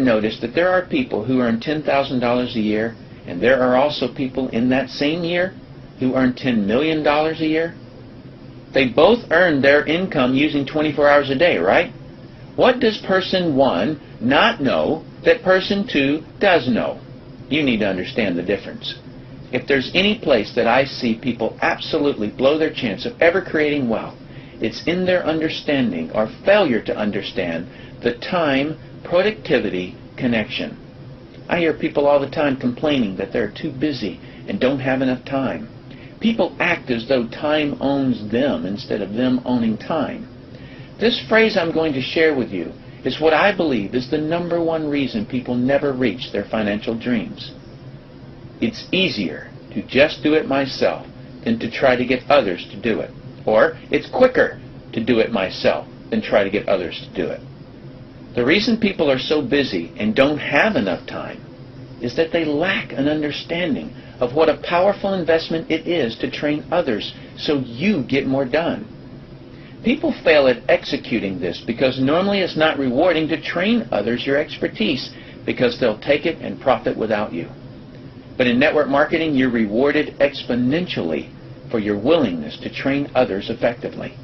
noticed that there are people who earn $10,000 a year, and there are also people in that same year who earn $10 million a year? They both earn their income using 24 hours a day, right? What does person 1 not know that person 2 does know? You need to understand the difference. If there's any place that I see people absolutely blow their chance of ever creating wealth, it's in their understanding or failure to understand the time productivity connection. I hear people all the time complaining that they're too busy and don't have enough time. People act as though time owns them instead of them owning time. This phrase I'm going to share with you is what I believe is the #1 reason people never reach their financial dreams. It's easier to just do it myself than to try to get others to do it. Or it's quicker to do it myself than try to get others to do it. The reason people are so busy and don't have enough time is that they lack an understanding of what a powerful investment it is to train others so you get more done. People fail at executing this because normally it's not rewarding to train others your expertise because they'll take it and profit without you. But in network marketing, you're rewarded exponentially for your willingness to train others effectively.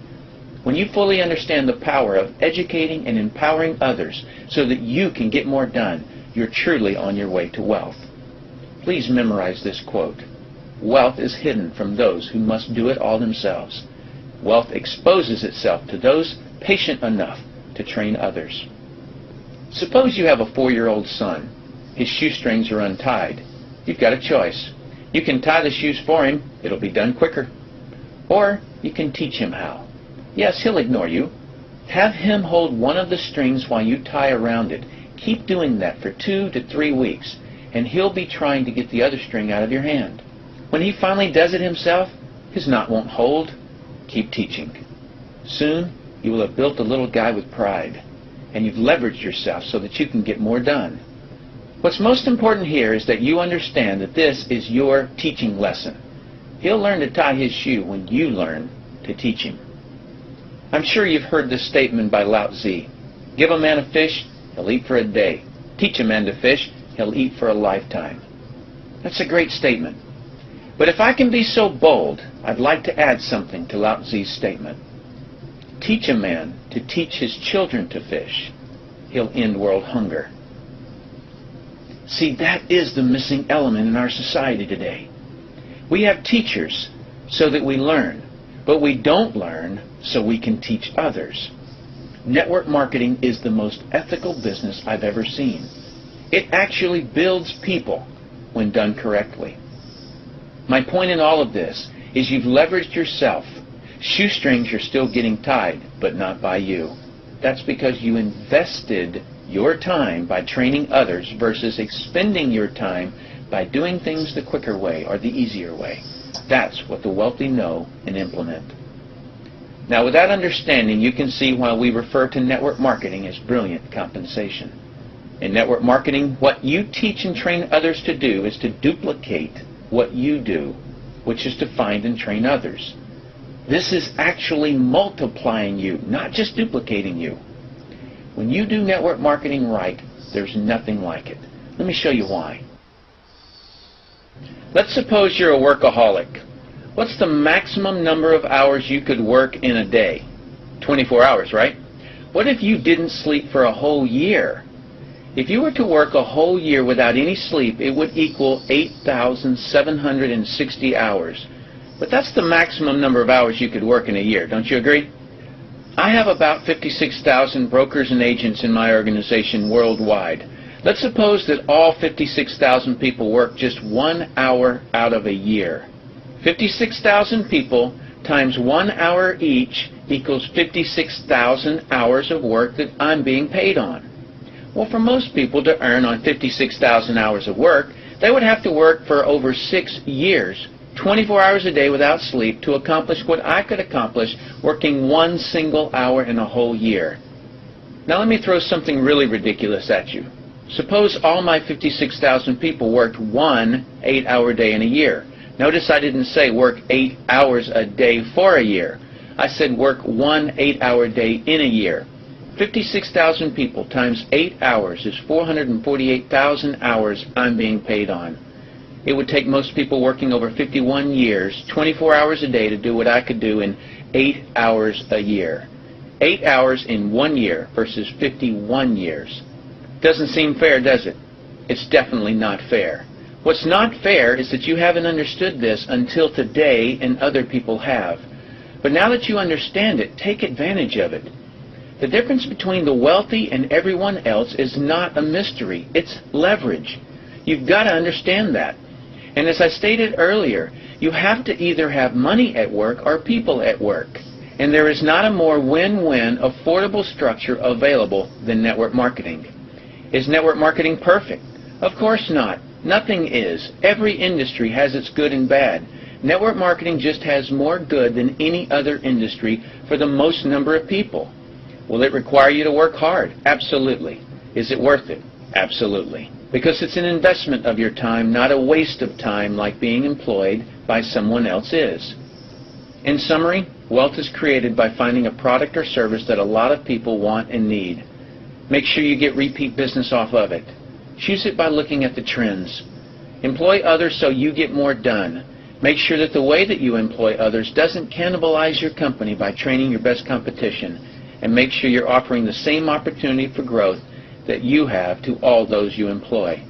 When you fully understand the power of educating and empowering others so that you can get more done, you're truly on your way to wealth. Please memorize this quote. Wealth is hidden from those who must do it all themselves. Wealth exposes itself to those patient enough to train others. Suppose you have a 4-year-old son. His shoestrings are untied. You've got a choice. You can tie the shoes for him. It'll be done quicker. Or you can teach him how. Yes, he'll ignore you. Have him hold one of the strings while you tie around it. Keep doing that for 2 to 3 weeks, and he'll be trying to get the other string out of your hand. When he finally does it himself, his knot won't hold. Keep teaching. Soon, you will have built a little guy with pride, and you've leveraged yourself so that you can get more done. What's most important here is that you understand that this is your teaching lesson. He'll learn to tie his shoe when you learn to teach him. I'm sure you've heard this statement by Lao Tzu. Give a man a fish, he'll eat for a day. Teach a man to fish, he'll eat for a lifetime. That's a great statement. But if I can be so bold, I'd like to add something to Lao Tzu's statement. Teach a man to teach his children to fish, he'll end world hunger. See, that is the missing element in our society today. We have teachers so that we learn, but we don't learn so we can teach others. Network marketing is the most ethical business I've ever seen. It actually builds people when done correctly. My point in all of this is you've leveraged yourself. Shoestrings are still getting tied, but not by you. That's because you invested your time by training others versus expending your time by doing things the quicker way or the easier way. That's what the wealthy know and implement. Now, with that understanding, you can see why we refer to network marketing as brilliant compensation. In network marketing, what you teach and train others to do is to duplicate what you do, which is to find and train others. This is actually multiplying you, not just duplicating you. When you do network marketing right, there's nothing like it. Let me show you why. Let's suppose you're a workaholic. What's the maximum number of hours you could work in a day? 24 hours, right? What if you didn't sleep for a whole year? If you were to work a whole year without any sleep, it would equal 8,760 hours. But that's the maximum number of hours you could work in a year, don't you agree? I have about 56,000 brokers and agents in my organization worldwide. Let's suppose that all 56,000 people work just 1 hour out of a year. 56,000 people times 1 hour each equals 56,000 hours of work that I'm being paid on. Well, for most people to earn on 56,000 hours of work, they would have to work for over 6 years, 24 hours a day without sleep, to accomplish what I could accomplish working 1 single hour in a whole year. Now let me throw something really ridiculous at you. Suppose all my 56,000 people worked 1 8-hour day in a year. Notice I didn't say work 8 hours a day for a year. I said work 1 8-hour day in a year. 56,000 people times 8 hours is 448,000 hours I'm being paid on. It would take most people working over 51 years, 24 hours a day, to do what I could do in 8 hours a year. 8 hours in 1 year versus 51 years. Doesn't seem fair, does it? It's definitely not fair. What's not fair is that you haven't understood this until today and other people have. But now that you understand it, take advantage of it. The difference between the wealthy and everyone else is not a mystery. It's leverage. You've got to understand that. And as I stated earlier, you have to either have money at work or people at work. And there is not a more win-win, affordable structure available than network marketing. Is network marketing perfect? Of course not. Nothing is. Every industry has its good and bad. Network marketing just has more good than any other industry for the most number of people. Will it require you to work hard? Absolutely. Is it worth it? Absolutely. Because it's an investment of your time, not a waste of time like being employed by someone else is. In summary, wealth is created by finding a product or service that a lot of people want and need. Make sure you get repeat business off of it. Choose it by looking at the trends. Employ others so you get more done. Make sure that the way that you employ others doesn't cannibalize your company by training your best competition. And make sure you're offering the same opportunity for growth that you have to all those you employ.